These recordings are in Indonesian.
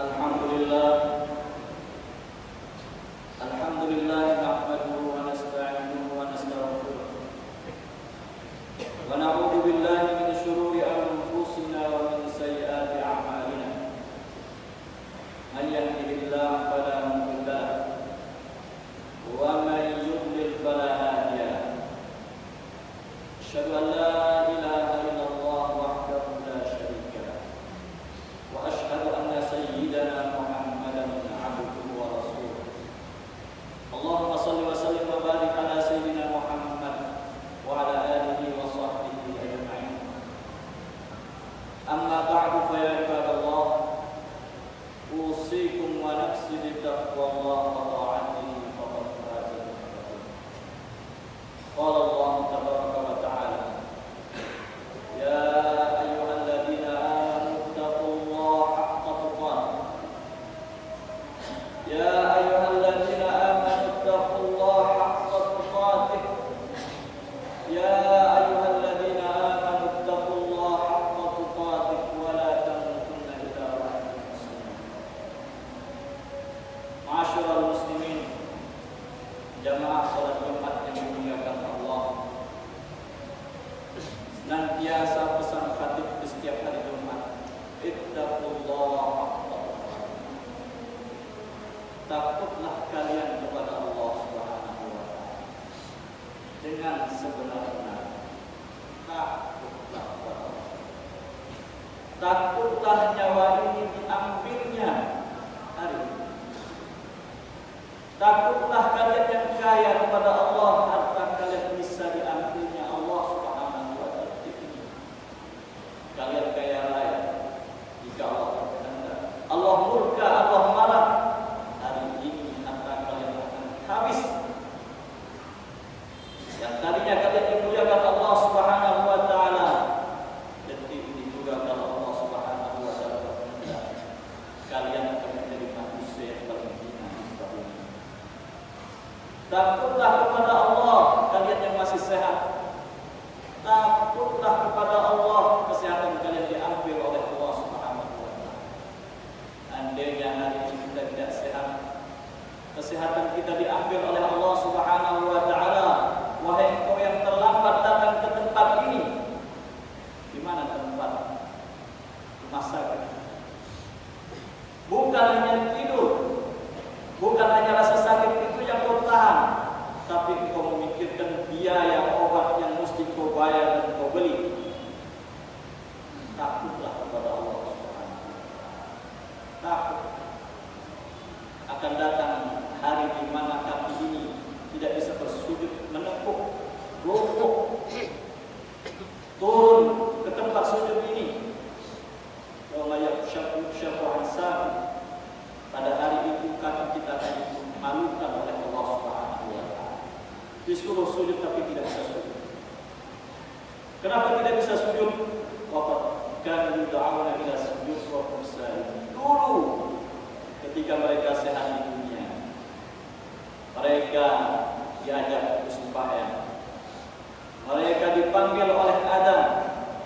Alhamdulillah nahmaduhu wa nasta'inuhu wa nastaghfiruh wa na'udzu billahi min shururi anfusina wa min sayyiati a'malina. Man yahdihillahu fala mudilla lahu wa man yudlil fala hadiya lahu. Asyhadu an la ilaha illallah wahdahu la syarika lahu wa asyhadu anna sayyidana Muhammadan abduhu wa rasuluh. Allahumma salli wa sallim wa barik ala sayyidina Muhammad wa ala alihi wa sahbihi ajma'in. Amma ba'du fa ya ibadallah, usikum wa nafsi bi taqwallah wa ta'atihi faqad faza al-muttaqun. Qala Allah tabaraka wa ta'ala, ya ayyuhalladzina amanu taqullaha haqqa tuqatih. Ya ayyuhalladzina amanu taqullaha haqqa tuqatih. Ya ayyuhalladzina amanu taqullaha haqqa tuqatih wa la tamutunna illa wa antum muslimun. Ma'asyiral muslimin, jamaah salat Jumat yang dimuliakan Allah. Senantiasa pesan khatib di setiap hari Jumat, ittaqullaha haqqa tuqatih. Takutlah kalian kepada Allah Subhanahu wa ta'ala dengan sebenar-benar. Takutlah kepada Allah. Takutlah nyawa ini diambilnya hari ini. Takutlah kalian yang kaya kepada Allah, harta kalian bisa diambilnya Allah Subhanahu wa ta'ala. Kalian kaya raya jika Allah berkehendak. Allah murka, Allah marah, hari ini harta kalian akan habis. Yang tadinya kalian dimuliakan Allah Subhanahu wa ta'ala, detik ini juga kalau Allah Subhanahu wa ta'ala berkehendak, kalian akan menjadi manusia yang paling hina di muka bumi. Takutlah kepada Allah kalian yang masih sehat. Takutlah kepada Allah, kesehatan kalian diambil oleh Allah Subhanahu wa ta'ala. Andainya hari ini kita tidak sehat, kesehatan kita diambil oleh Allah Subhanahu wa ta'ala. Wahai engkau yang terlambat datang ke tempat ini, di mana tempat? Rumah sakit. Bukan hanya tidur, bukan hanya rasa sakit itu yang kau tahan, tapi kau memikirkan biaya obat yang mesti kau bayar dan kau beli. Takutlah kepada Allah Subhanahu wa ta'ala. Takut akan datang hari di mana kaki ini tidak bisa bersujud, menekuk, rukuk, turun ke tempat sujud ini. Wala yakshafu ansab. Pada hari itu kaki kita akan dimalukan oleh Allah Subhanahu wa ta'ala. Disuruh sujud tapi tidak bisa sujud. Kenapa tidak bisa sujud? Waqad kanu yud'auna ila sujud wa hum salimun. Dulu ketika mereka sehat di dunia, mereka diajak untuk sembahyang, mereka dipanggil oleh adzan,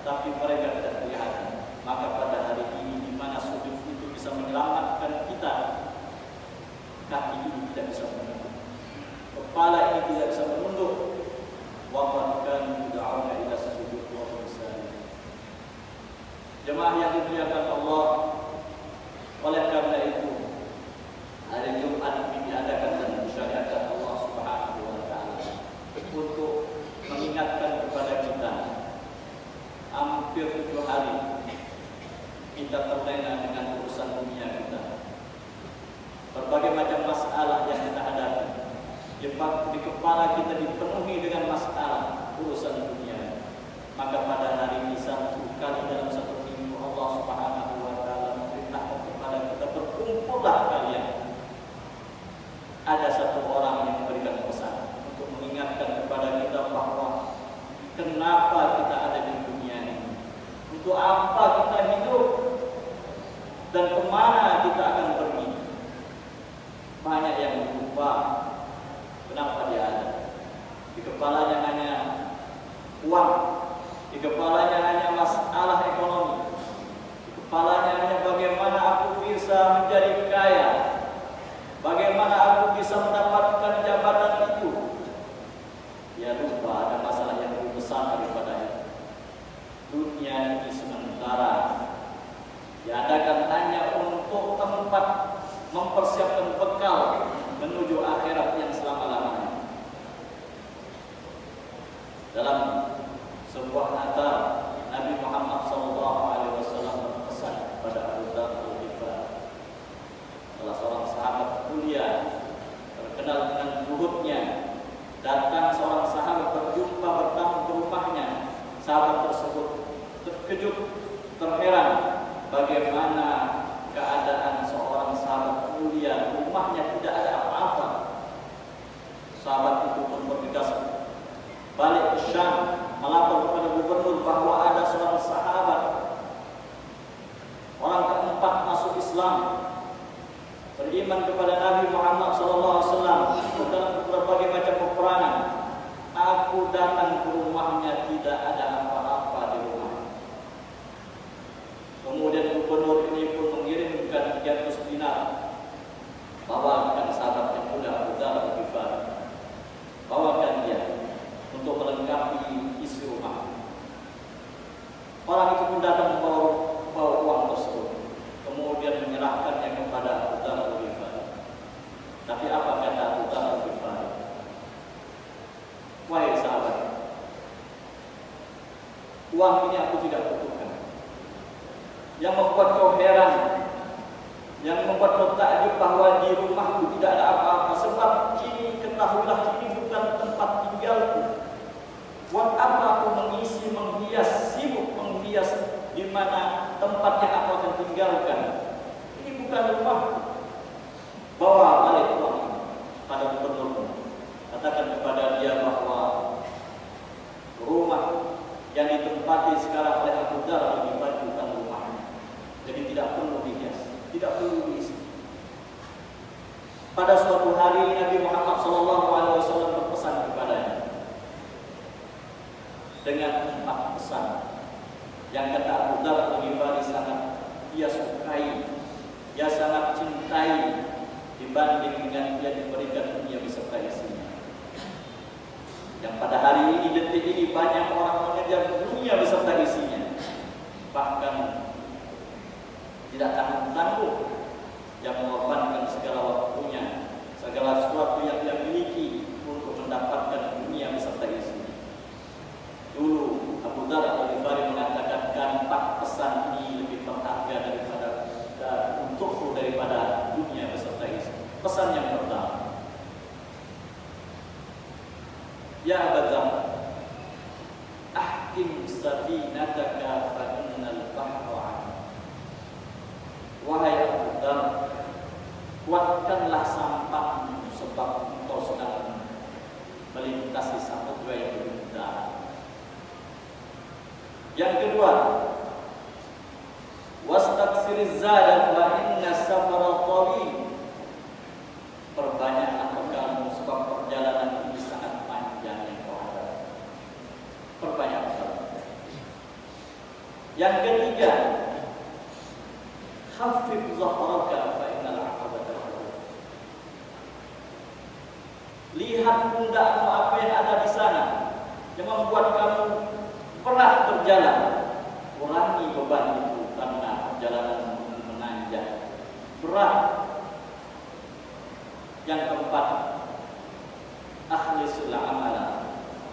tapi mereka tidak kelihatan. Maka pada hari ini, di mana sujud itu bisa menyelamatkan kita, kaki ini tidak bisa menunduk, kepala ini tidak bisa menunduk. Waqad kanu yud'auna ila sujud wa hum salimun. Jemaah yang dimuliakan Allah, oleh karena itu hari Jumat ini diadakan dan disyariatkan Allah Subhanahu wa ta'ala untuk mengingatkan kepada kita. Hampir 7 hari kita terlena dengan urusan dunia kita. Berbagai macam masalah yang kita hadapi, di kepala kita dipenuhi dengan masalah urusan dunia. Maka pada hari ini, 1 kali dalam 1 minggu, Allah Subhanahu wa ta'ala memerintahkan kepada kita, berkumpullah kalian. Ada 1 orang yang memberikan pesan untuk mengingatkan kepada kita bahwa kenapa kita ada di dunia ini, untuk apa kita hidup, dan kemana kita akan pergi. Banyak yang lupa kenapa dia ada. Di kepalanya hanya uang, di kepalanya hanya masalah ekonomi, di kepalanya hanya bagaimana aku bisa menjadi dunia ini sementara, diadakan hanya untuk tempat mempersiapkan bekal menuju akhirat yang selama-lamanya. Dalam sebuah atar, Nabi Muhammad SAW berpesan kepada Abu Dzar Al-Ghifari, salah seorang sahabat mulia terkenal dengan zuhudnya. Datang seorang sahabat berjumpa bertamu ke rumahnya. Sahabat tersebut terkejut, terheran bagaimana keadaan seorang sahabat mulia, rumahnya tidak ada apa-apa. Sahabat itu pun bergegas balik ke Syam, melapor kepada gubernur bahwa ada seorang sahabat, orang keempat masuk Islam, beriman kepada Nabi Muhammad SAW dalam berbagai macam peperangan. Aku datang ke rumahnya, tidak ada apa-apa di rumah. Kemudian gubernur ini pun mengirimkan 300 dinar, bawakan sahabat yang muda Abu Dzar Al-Ghifari, bawakan dia untuk melengkapi isi rumah. Orang itu pun datang membawa uang tersebut, kemudian menyerahkannya kepada Abu Dzar Al-Ghifari. Tapi apa kata Abu Dzar Al-Ghifari? Wahai sahabat, uang ini aku tidak butuhkan. Yang membuat kau heran, yang membuat kau takjub bahwa di rumahku tidak ada apa-apa, sebab ini ketahuilah ini bukan tempat tinggalku. Buat apa aku mengisi, menghias, sibuk menghias di mana tempat yang aku akan tinggalkan? Ini bukan rumahku. Bawa balik uang ini pada gubernur. Katakan kepada dia bahwa rumah yang ditempati sekarang oleh Abu Dzar Al-Ghifari bukan rumahnya. Jadi tidak perlu dihias, tidak perlu diisi. Pada suatu hari Nabi Muhammad SAW berpesan kepadanya dengan 4 pesan yang kata Abu Dzar Al-Ghifari sangat dia sukai, dia sangat cintai dibanding dengan dia diberikan dunia beserta isinya. Yang pada hari ini, detik ini, banyak orang mengejar dunia beserta isinya, bahkan tidak tanggung-tanggung, yang mengorbankan segala waktunya, segala sesuatu yang dia miliki untuk mendapatkan dunia beserta isinya. Dulu Abu Dzar Al-Ghifari mengatakan, 4 pesan ini lebih berharga untukku daripada dunia beserta isinya. Pesan yang pertama, ya Abu Dzar, ahkim safinataka fa innal bahra 'an. Wahai Abu Dzar, kuatkanlah sampahmu sebab engkau sedang melintasi samudra yang bergetar. Yang kedua, wastaksiriz zada fa inna safara tawil. Perbanyaklah bekalmu sebab perjalanan ini sangat panjang yang kau hadapi. Perbanyak bekal. Yang ketiga, khafif zahraka fa innal 'aqabata lahum. Lihat pundakmu apa yang ada di sana yang membuat kamu berat berjalan. Kurangi beban itu karena perjalanan menanjak berat. Yang keempat, akhlisul amala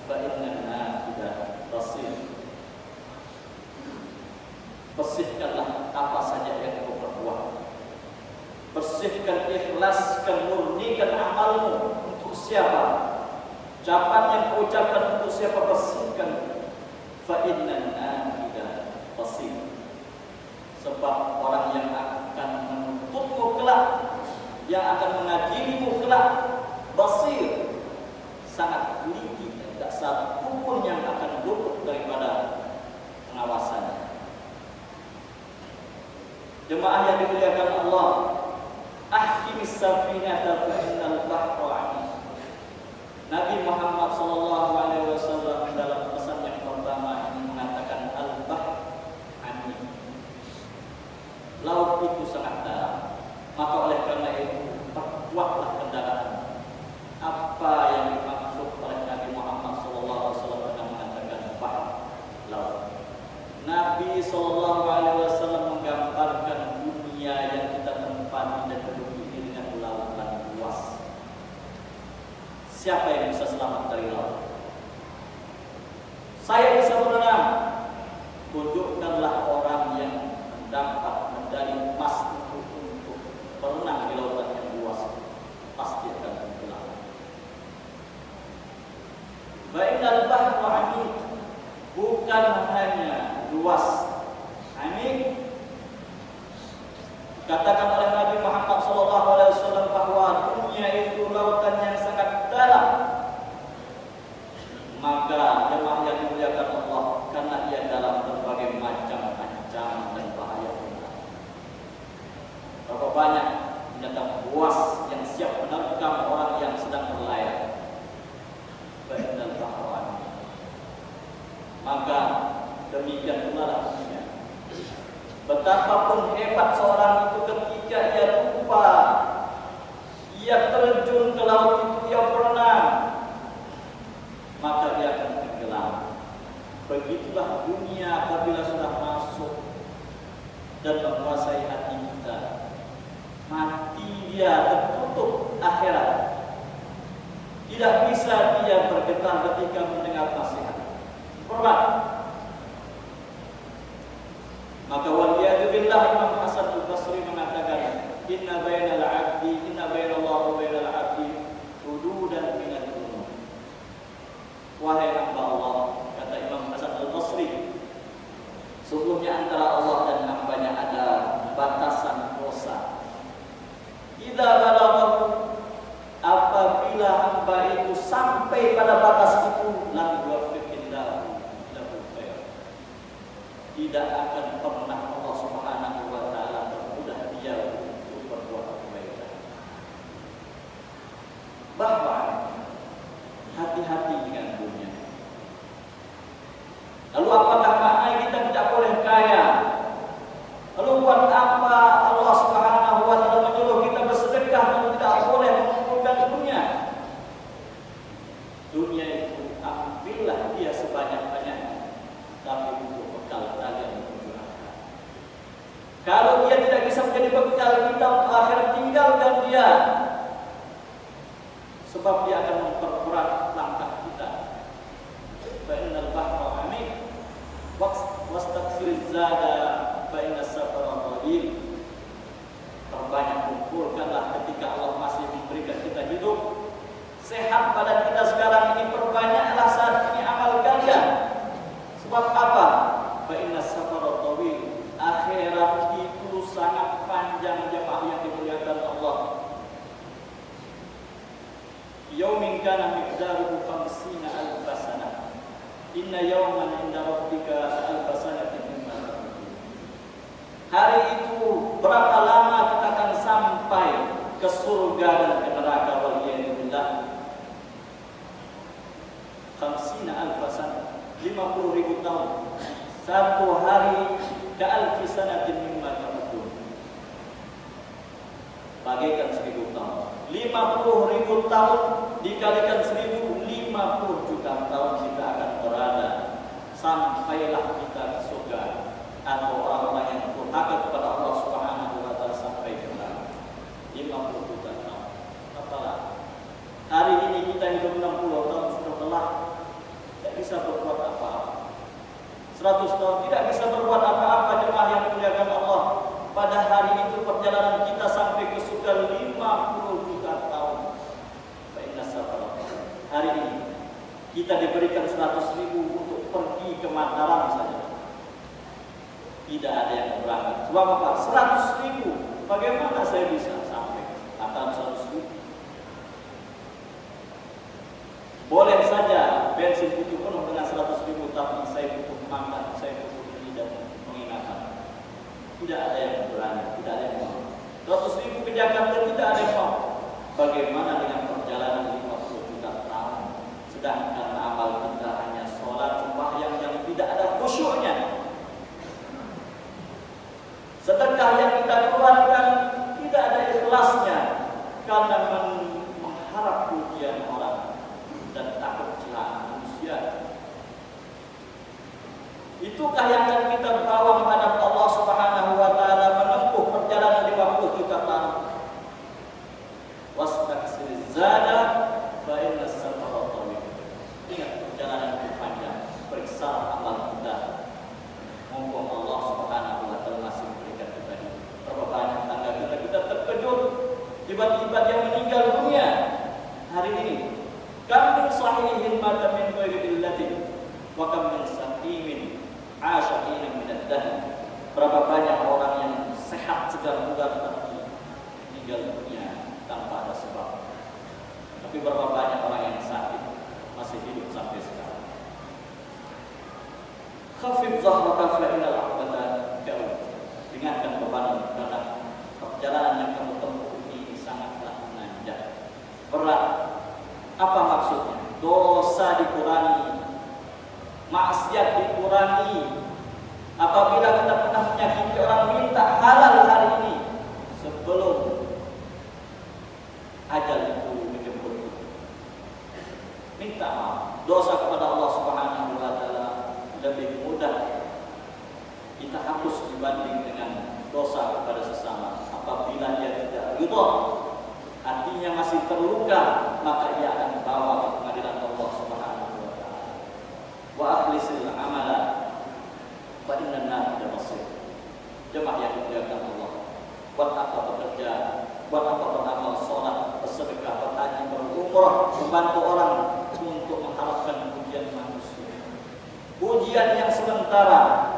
fa inna nafida basir. Bersihkanlah apa saja yang kau perbuat. Bersihkan, ikhlaskan, murnikan amalmu. Untuk siapa? Ucapan yang kau ucapkan untuk siapa? Bersihkan. Fa inna nafida basir. Sebab orang yang akan menuntutmu kelak, yang akan mengadilimu kelak, basir, sangat teliti, tidak satu pun yang akan luput daripada pengawasannya. Jemaah yang dimuliakan Allah, ahkimis safinata fa innal bahra 'an. Nabi Muhammad SAW dalam pesan yang pertama ini mengatakan al-bahr 'an. Laut itu sangat dalam. Maka oleh karena itu perkuatlah kendaraan. Apa yang dimaksud oleh Nabi Muhammad SAW dengan mengatakan bahar, laut? Nabi SAW menggambarkan dunia yang kita tempati dan hidup ini dengan lautan luas. Siapa yang bisa selamat dari laut? Saya bisa berenang. Tunjukkanlah orang yang mendapat medali emas untuk berenang di lautan yang luas, pasti akan tenggelam. Bainal bahru amik, bukan hanya luas, amik. Katakan oleh Nabi Muhammad SAW bahwa dunia itu lautan yang sangat dalam. Maka jemaah yang dimuliakan Allah, karena ia dalam berbagai macam ancaman dan bahaya. Berapa banyak binatang buas yang siap menerkam orang yang sedang berlayar. Bainal bahru amik. Maka demikian pula dunia. Betapapun hebat seorang itu ketika ia lupa, ia terjun ke laut itu, ia berenang, maka dia akan tenggelam. Begitulah dunia apabila sudah masuk dan menguasai hati kita, mati dia, tertutup akhirat. Tidak bisa dia bergetar ketika mendengar nasihat. Berat. Maka waliyadu billah, Imam Hasan al-Basri mengatakan, inna bainal abdi, inna bainallahu wa bainal abdi hududan minal dunub. Wahai hamba Allah, kata Imam Hasan al-Basri, sungguhnya antara Allah dan hambanya ada batasan dosa. Idza balaghahu, apabila hamba itu sampai pada batas itu, lam yuwaffiqillahu lahu khair. Tidak akan pernah Allah Subhanahu wa taala mempermudah dia untuk berbuat kebaikan. Bahwa hati-hati dengan dunia. Lalu apakah makna kita tidak boleh kaya? Lalu buat apa Allah Subhanahu wa taala menyuruh kita bersedekah kalau tidak boleh mengumpulkan dunia? Dunia itu ambillah dia sebanyak-banyaknya, tapi untuk bekal kalian menuju akhirat. Kalau dia tidak bisa menjadi bekal kita untuk akhirat, tinggalkan dia, sebab dia akan memperberat langkah kita. Fa innal bahra amik wastaqfir zada fa innas safara tawil. Perbanyak kumpulkanlah ketika Allah masih memberikan kita hidup sehat pada kita sekarang ini, perbanyaklah saat ini amal kalian. Sebab apa? Fa innas safara tawil. Akhirat itu sangat panjang, jemaah yang dimuliakan Allah. Yaumin kana miqdaruhu 50,000 sanah. Inna yawman 'inda rabbika alf sanatin mimma ta'udun. Hari itu berapa lama kita akan sampai ke surga dan ke neraka? Waliyadillah. 50,000 sanah, 50.000 tahun. Satu hari ke alf sanatin mimma ta'udun, bagaikan 1000 tahun. 50.000 tahun dikalikan 1000, 50 juta tahun kita akan berada sampailah kita ke surga, atau orang-orang yang durhaka kepada Allah Subhanahu wa taala sampai ke neraka. 50 juta tahun. Apalah hari ini kita hidup 60 tahun sudah lelah, tidak bisa berbuat apa-apa. 100 tahun tidak bisa berbuat apa-apa, jemaah yang dimuliakan Allah. Pada hari itu perjalanan kita sampai ke surga 50 juta tahun. Hari ini kita diberikan 100.000 untuk pergi ke Mataram saja. Tidak ada yang berangkat. Sebab apa? 100.000. Bagaimana saya bisa sampai Mataram 100.000? Boleh saja bensin itu penuh dengan 100.000, tapi saya butuh makan, saya butuh ini dan pengingatan. Tidak ada yang berani, tidak ada yang mau. 100.000 ke Jakarta tidak ada yang mau. Bagaimana dengan perjalanan 50 juta tahun? Sedangkan amal kita hanya sholat, sembahyang yang tidak ada khusyuknya. Sedekah yang kita keluarkan tidak ada ikhlasnya, karena mengharap pujian orang dan takut celaan manusia. Itukah yang akan kita bawa menghadap Allah Subhanahu wa taala menempuh perjalanan 50 juta tahun. Wastaksir zada fa inna safara tawil. Ingat perjalanan itu panjang. Periksa amal kita. Mumpung Allah Subhanahu wa taala masih memberikan kita hidup. Berapa banyak tangga kita terkejut tiba-tiba dia meninggal dunia hari ini. Kam min sahihin mata min ghairi illatin wa kam min saqimin asyaina min ad-dahr. Berapa banyak orang yang sehat segar bugar tapi meninggal dunia tanpa ada sebab. Tapi berapa banyak orang yang sakit masih hidup sampai sekarang. Khafif zahraka fa innal aqbata ka'ud. Ringankan beban karena perjalanan yang kamu tempuh ini sangatlah menanjak. Berat. Apa maksudnya? Dosa dikurangi, maksiat dikurangi. Apabila kita pernah menyakiti orang, minta halal hari ini sebelum ajal itu menjemput. Minta maaf. Dosa kepada Allah Subhanahu wa taala lebih mudah kita hapus dibanding dengan dosa kepada sesama. Apabila dia tidak ridha, hatinya masih terluka, maka ia akan dibawa ke pengadilan Allah Subhanahu wa taala. Wa akhlisil amala fa inna an-nar masir. Jemaah yang dimuliakan Allah, buat apa bekerja, buat apa beramal sholat, bersedekah, berhaji, berumrah, membantu orang untuk mengharapkan pujian manusia. Pujian yang sementara.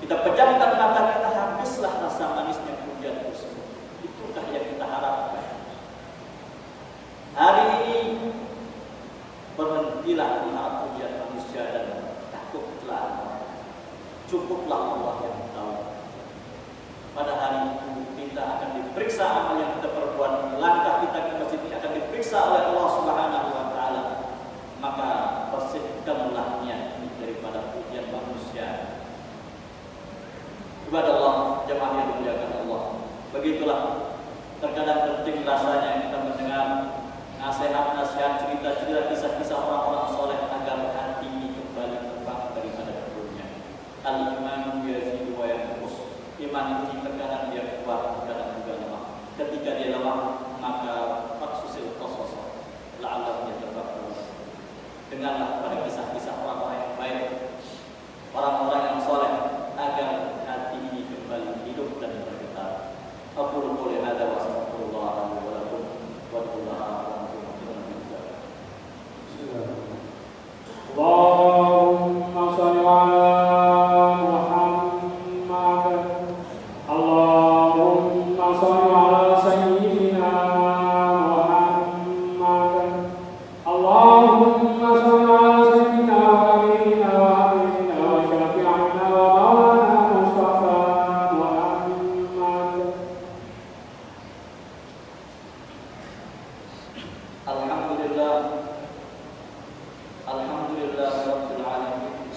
Kita pejamkan mata kita, habislah rasa manisnya pujian tersebut. Itukah yang kita harapkan. Hari ini berhentilah mengharap pujian manusia dan takutlah. Cukuplah Allah yang tahu. Pada hari itu kita akan diperiksa amal yang kita perbuat. Langkah kita ke masjid ini akan diperiksa oleh Allah Subhanahu wa taala. Maka bersihkanlah niat daripada pujian manusia. Kepada Allah, jemaah yang dimuliakan Allah. Begitulah terkadang penting rasanya kita mendengar nasihat-nasihat, cerita-cerita, kisah-kisah orang-orang soleh agar hati ini kembali terbang daripada dunia. Al-iman yazidu wa yanqus. Iman ini terkadang dia kuat, terkadang juga lemah. Ketika dia lemah, maka faksusil qasas la'allahu yatafakkarun. Dengarlah pada kisah-kisah orang-orang yang baik, orang-orang yang soleh, agar hati ini kembali hidup dan bergetar. Aqulu qouli hadza wa astaghfirullah li wa lakum wa Allahumma shalli ala Muhammad. Allahumma shalli ala sayyidina Muhammad. Allahumma shalli ala sayyidina wa nabiyina wa habibina wa syafi'ina wa maulana Mustafa Muhammad. Alhamdulillah Rabbil Alamin.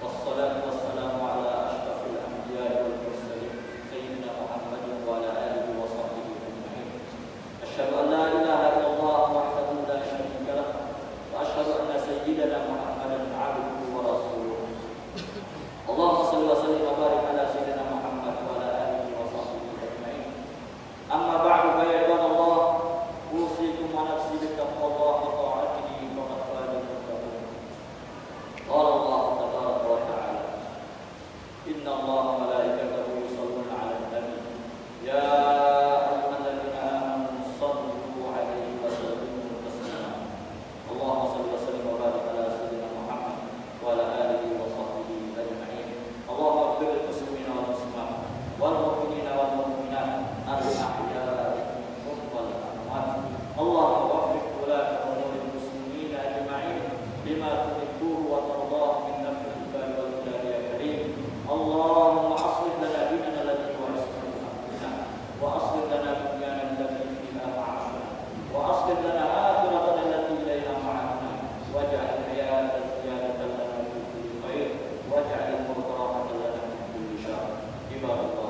Wassalatu wassalamu ala ashrafil anbiya'i wal mursalin Sayyidina Muhammadin wa ala alihi wa sahbihi ajma'in. Asyhadu an la ilaha illallah wahdahu la syarika lah wa asyhadu anna sayyidana Muhammadan 'abduhu wa rasuluh. Allahumma shalli wa sallim wa barik ala sayyidina Muhammad wa ala alihi wa sahbihi ajma'in. Amma ba'du fa ya ibadallah, usikum wa nafsi bittaqwallah wa ta'atihi faqad faza al-muttaqun. Qala Allah tabaraka wa ta'ala, inna Allaha wa malaikatahu yusholluna 'alan nabi ya ayyuhalladzina amanu shallu 'alaihi wa sallimu taslima. Allahumma shalli wa sallim wa barik ala sayyidina Muhammad wa ala alihi wa sahbihi ajma'in. Allahumma ighfir lil muslimina wal muslimat wal mu'minina wal mu'minat al-ahya'i minhum wal amwat. Allahumma waffiq wulata umuril muslimina ajma'in bima tuhibbuhu wa tardahu min naf'il ibadi wal biladi ya karim. Allahumma aslih lana dinana alladhi huwa ismatu amrina wa aslih lana dunyana allati fiha ma'ashuna wa aslih lana akhiratana allati ilayha ma'aduna waj'al hayata ziyadatan lana fi kulli khair waj'al al-mawta rahatan lana min kulli syarr. Ibadallah